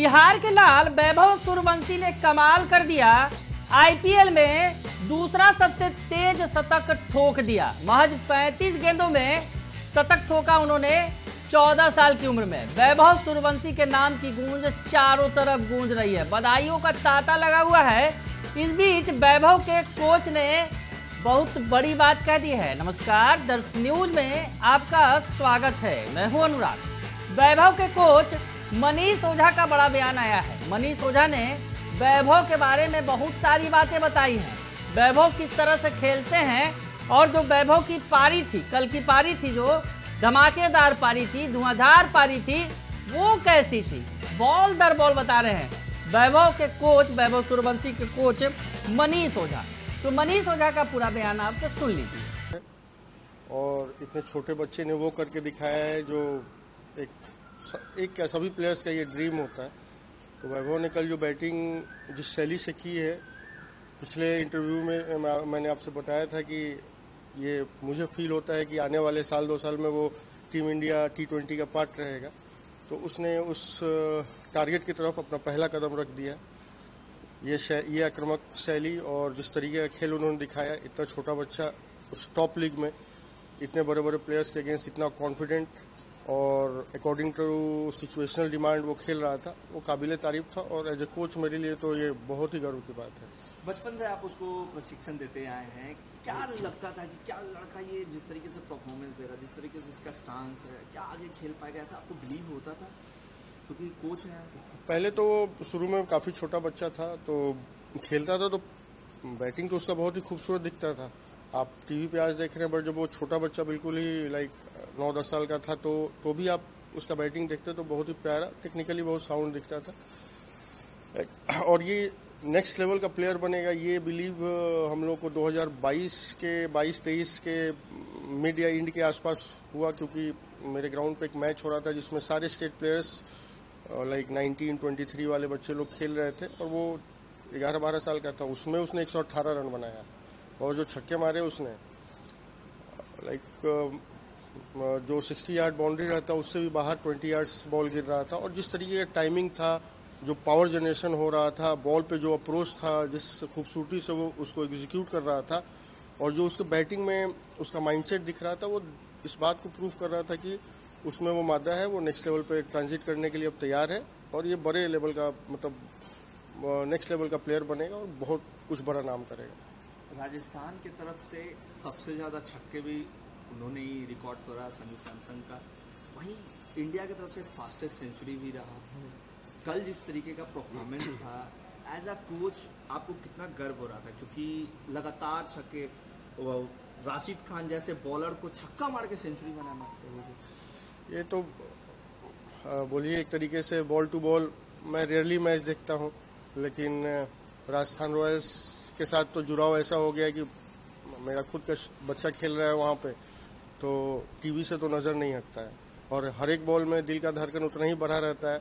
बिहार के लाल वैभव सूर्यवंशी ने कमाल कर दिया। आईपीएल में दूसरा सबसे तेज शतक ठोक दिया। महज 35 गेंदों में शतक ठोका उन्होंने 14 साल की उम्र में। वैभव सूर्यवंशी के नाम की गूंज चारों तरफ गूंज रही है। बधाइयों का तांता लगा हुआ है। इस बीच वैभव के कोच ने बहुत बड़ी बात कह दी है। नमस्कार, दर्श न्यूज में आपका स्वागत है। मैं हूं अनुराग। वैभव के कोच मनीष ओझा का बड़ा बयान आया है। मनीष ओझा ने वैभव के बारे में बहुत सारी बातें बताई हैं। वैभव किस तरह से खेलते हैं और जो वैभव की पारी थी, कल की पारी थी, जो धमाकेदार पारी थी, धुआंधार पारी थी, वो कैसी थी, बॉल दर बॉल बता रहे हैं वैभव के कोच, वैभव सूर्यवंशी के कोच मनीष ओझा। तो मनीष ओझा का पूरा बयान आपको सुन लीजिए। और इतने छोटे बच्चे ने वो करके दिखाया है जो एक क्या सभी प्लेयर्स का ये ड्रीम होता है। तो वैभव ने कल जो बैटिंग जिस शैली से की है, पिछले इंटरव्यू में मैंने आपसे बताया था कि ये मुझे फील होता है कि आने वाले साल 2 साल में वो टीम इंडिया T20 का पार्ट रहेगा। तो उसने उस टारगेट की तरफ अपना पहला कदम रख दिया। ये आक्रामक शैली और जिस तरीके का खेल उन्होंने दिखाया, इतना छोटा बच्चा उस टॉप लीग में इतने बड़े बड़े प्लेयर्स के अगेंस्ट इतना कॉन्फिडेंट और अकॉर्डिंग टू सिचुएशनल डिमांड वो खेल रहा था, वो काबिले तारीफ था। और एज ए कोच मेरे लिए तो ये बहुत ही गर्व की बात है। बचपन से आप उसको प्रशिक्षण देते आए हैं, क्या लगता था कि क्या लड़का ये जिस तरीके से परफॉर्मेंस दे रहा है, जिस तरीके से इसका स्टांस है, क्या आगे खेल पाएगा, ऐसा आपको बिलीव होता था क्योंकि कोच है? पहले तो वो शुरू में काफी छोटा बच्चा था, तो खेलता था तो बैटिंग तो उसका बहुत ही खूबसूरत दिखता था। आप टीवी पे आज देख रहे हैं, बट जब वो छोटा बच्चा बिल्कुल ही लाइक 9-10 साल का था तो भी आप उसका बैटिंग देखते तो बहुत ही प्यारा, टेक्निकली बहुत साउंड दिखता था। और ये नेक्स्ट लेवल का प्लेयर बनेगा, ये बिलीव हम लोग को 2022-23 के मिड या एंड के आसपास हुआ, क्योंकि मेरे ग्राउंड पे एक मैच हो रहा था जिसमें सारे स्टेट प्लेयर्स लाइक 19-23 वाले बच्चे लोग खेल रहे थे और वो 11-12 साल का था। उसमें उसने 118 रन बनाया और जो छक्के मारे उसने लाइक जो 60 यार्ड बाउंड्री रहता उससे भी बाहर 20 यार्ड्स बॉल गिर रहा था। और जिस तरीके का टाइमिंग था, जो पावर जनरेशन हो रहा था, बॉल पे जो अप्रोच था, जिस खूबसूरती से वो उसको एग्जीक्यूट कर रहा था, और जो उसके बैटिंग में उसका माइंडसेट दिख रहा था, वो इस बात को प्रूव कर रहा था कि उसमें वो मादा है, वो नेक्स्ट लेवल पे ट्रांजिट करने के लिए अब तैयार है और ये बड़े लेवल का, मतलब नेक्स्ट लेवल का प्लेयर बनेगा और बहुत कुछ बड़ा नाम करेगा। राजस्थान की तरफ से सबसे ज्यादा छक्के भी उन्होंने ही रिकॉर्ड करा, संजू सैमसन का। वहीं इंडिया की तरफ से फास्टेस्ट सेंचुरी भी रहा। कल जिस तरीके का परफॉर्मेंस था, एज अ कोच आपको कितना गर्व हो रहा था, क्योंकि लगातार छक्के, राशिद खान जैसे बॉलर को छक्का मार के सेंचुरी बनाना, ये तो बोलिए एक तरीके से बॉल टू बॉल मैं रेयरली मैच देखता हूँ, लेकिन राजस्थान रॉयल्स के साथ तो जुड़ाव ऐसा हो गया कि मेरा खुद का बच्चा खेल रहा है वहाँ पे, तो टीवी से तो नजर नहीं हटता है और हर एक बॉल में दिल का धड़कन उतना ही बढ़ा रहता है।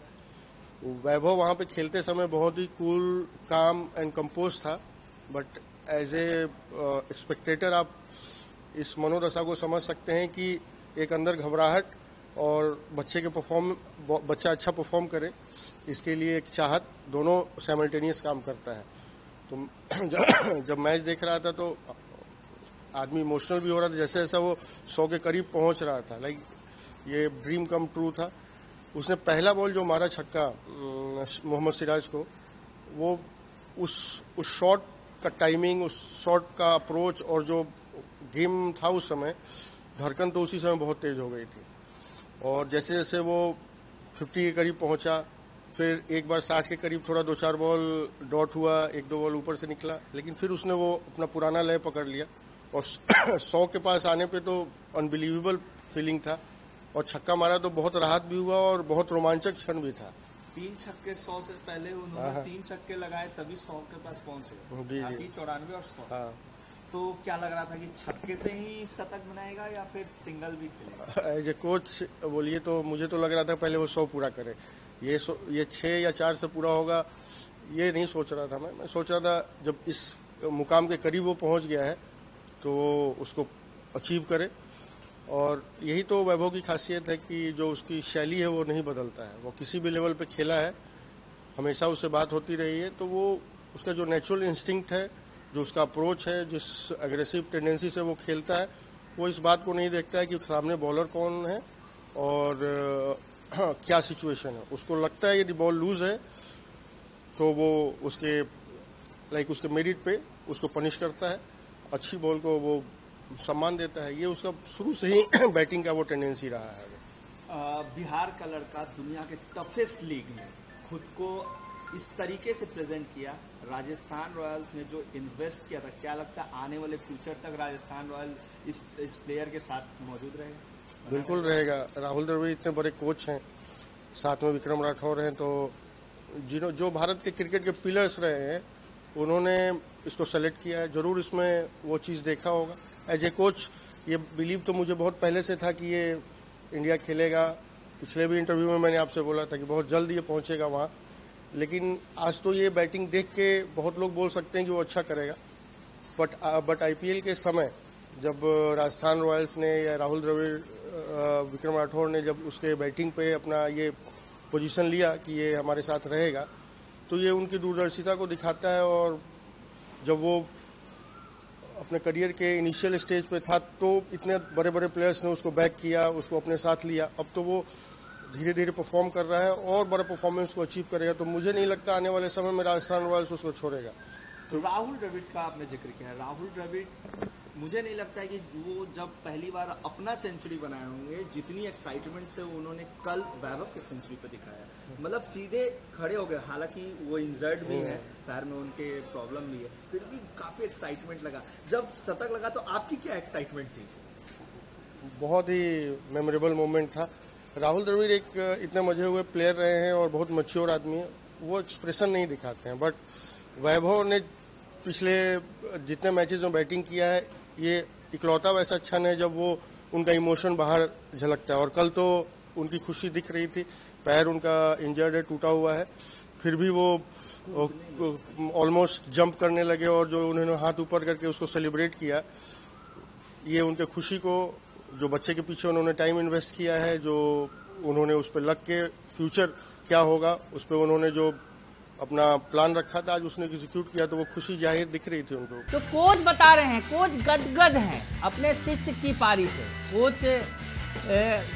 वैभव वहाँ पे खेलते समय बहुत ही कूल, काम एंड कंपोज था, बट एज ए स्पेक्टेटर आप इस मनोदशा को समझ सकते हैं कि एक अंदर घबराहट और बच्चा अच्छा परफॉर्म करे, इसके लिए एक चाहत, दोनों साइमल्टेनियस काम करता है। तो जब मैच देख रहा था तो आदमी इमोशनल भी हो रहा था, जैसे जैसा वो 100 के करीब पहुंच रहा था, लाइक ये ड्रीम कम ट्रू था। उसने पहला बॉल जो मारा छक्का मोहम्मद सिराज को, वो उस शॉट का टाइमिंग, उस शॉट का अप्रोच और जो गेम था उस समय, धड़कन तो उसी समय बहुत तेज हो गई थी। और जैसे जैसे वो 50 के करीब पहुंचा, फिर एक बार 60 के करीब थोड़ा 2-4 बॉल डॉट हुआ, 1-2 बॉल ऊपर से निकला, लेकिन फिर उसने वो अपना पुराना लय पकड़ लिया और 100 के पास आने पे तो अनबिलीवेबल फीलिंग था और छक्का मारा तो बहुत राहत भी हुआ और बहुत रोमांचक क्षण भी था। 3 छक्के 100 से पहले उन्होंने 3 छक्के लगाए, तभी 100 के पास पहुंचे, 80, 94 और 100। हाँ। तो क्या लग रहा था कि छक्के से ही शतक बनाएगा या फिर सिंगल भी खेलेगा? एज ए कोच बोलिए तो मुझे तो लग रहा था पहले वो 100 पूरा करे, ये 6 या 4 से पूरा होगा ये नहीं सोच रहा था मैं सोच रहा था जब इस मुकाम के करीब वो पहुंच गया है तो उसको अचीव करे। और यही तो वैभव की खासियत है कि जो उसकी शैली है वो नहीं बदलता है, वो किसी भी लेवल पे खेला है हमेशा उससे बात होती रही है, तो वो उसका जो नेचुरल इंस्टिंक्ट है, जो उसका अप्रोच है, जिस एग्रेसिव टेंडेंसी से वो खेलता है, वो इस बात को नहीं देखता है कि सामने बॉलर कौन है और क्या सिचुएशन है। उसको लगता है यदि बॉल लूज है तो वो उसके उसके मेरिट पे उसको पनिश करता है, अच्छी बॉल को वो सम्मान देता है। ये उसका शुरू से ही बैटिंग का वो टेंडेंसी रहा है। बिहार का लड़का दुनिया के टफेस्ट लीग में खुद को इस तरीके से प्रेजेंट किया। राजस्थान रॉयल्स ने जो इन्वेस्ट किया था, क्या लगता है आने वाले फ्यूचर तक राजस्थान रॉयल्स इस प्लेयर के साथ मौजूद रहेगा? बिल्कुल रहेगा। राहुल द्रविड़ इतने बड़े कोच हैं, साथ में विक्रम राठौर हैं, तो जो भारत के क्रिकेट के पिलर्स रहे हैं उन्होंने इसको सेलेक्ट किया है। जरूर इसमें वो चीज़ देखा होगा। एज ए कोच ये बिलीव तो मुझे बहुत पहले से था कि ये इंडिया खेलेगा। पिछले भी इंटरव्यू में मैंने आपसे बोला था कि बहुत जल्द ये पहुंचेगा वहाँ, लेकिन आज तो ये बैटिंग देख के बहुत लोग बोल सकते हैं कि वो अच्छा करेगा। बट आईपीएल के समय जब राजस्थान रॉयल्स ने या राहुल द्रविड़, विक्रम राठौर ने जब उसके बैटिंग पे अपना ये पोजीशन लिया कि ये हमारे साथ रहेगा, तो ये उनकी दूरदर्शिता को दिखाता है। और जब वो अपने करियर के इनिशियल स्टेज पे था तो इतने बड़े बड़े प्लेयर्स ने उसको बैक किया, उसको अपने साथ लिया। अब तो वो धीरे धीरे परफॉर्म कर रहा है और बड़ा परफॉर्मेंस को अचीव करेगा। तो मुझे नहीं लगता आने वाले समय में राजस्थान रॉयल्स उसको छोड़ेगा। तो राहुल द्रविड़ का आपने जिक्र किया है। राहुल द्रविड़ मुझे नहीं लगता है कि वो जब पहली बार अपना सेंचुरी बनाए होंगे, जितनी एक्साइटमेंट से उन्होंने कल वैभव के सेंचुरी पे दिखाया, मतलब सीधे खड़े हो गए। हालांकि वो इंजर्ड भी है, पैर में उनके प्रॉब्लम भी है, फिर भी काफी एक्साइटमेंट लगा। जब शतक लगा तो आपकी क्या एक्साइटमेंट थी? बहुत ही मेमोरेबल मोमेंट था। राहुल द्रविड़ एक इतने मजे हुए प्लेयर रहे हैं और बहुत मैच्योर आदमी है। वो एक्सप्रेशन नहीं दिखाते हैं, बट वैभव ने पिछले जितने मैचेस में बैटिंग किया है, ये इकलौता वैसा क्षण है जब वो उनका इमोशन बाहर झलकता है। और कल तो उनकी खुशी दिख रही थी। पैर उनका इंजर्ड है, टूटा हुआ है, फिर भी वो ऑलमोस्ट जंप करने लगे और जो उन्होंने हाथ ऊपर करके उसको सेलिब्रेट किया, ये उनके खुशी को, जो बच्चे के पीछे उन्होंने टाइम इन्वेस्ट किया है, जो उन्होंने उस पर लग के फ्यूचर क्या होगा उस पर उन्होंने जो अपना प्लान रखा था, आज उसने एग्जीक्यूट किया, तो वो खुशी जाहिर दिख रही थी उनको। तो कोच बता रहे हैं, कोच गदगद हैं अपने शिष्य की पारी से। कोच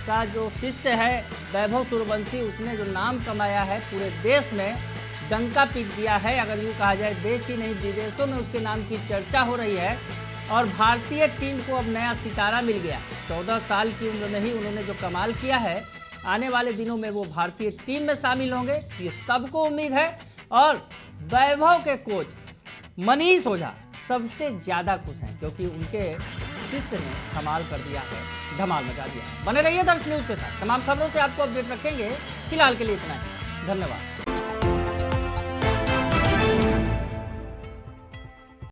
का जो शिष्य है वैभव सूर्यवंशी, उसने जो नाम कमाया है पूरे देश में, डंका पीट दिया है। अगर यूँ कहा जाए देश ही नहीं विदेशों में उसके नाम की चर्चा हो रही है। और भारतीय टीम को अब नया सितारा मिल गया। 14 साल की उम्र में ही उन्होंने जो कमाल किया है, आने वाले दिनों में वो भारतीय टीम में शामिल होंगे, ये सबको उम्मीद है। और वैभव के कोच मनीष ओझा सबसे ज़्यादा खुश हैं, क्योंकि उनके शिष्य ने कमाल कर दिया है, धमाल मचा दिया है। बने रहिए दर्श न्यूज़ के साथ, तमाम खबरों से आपको अपडेट रखेंगे। फिलहाल के लिए इतना ही, धन्यवाद।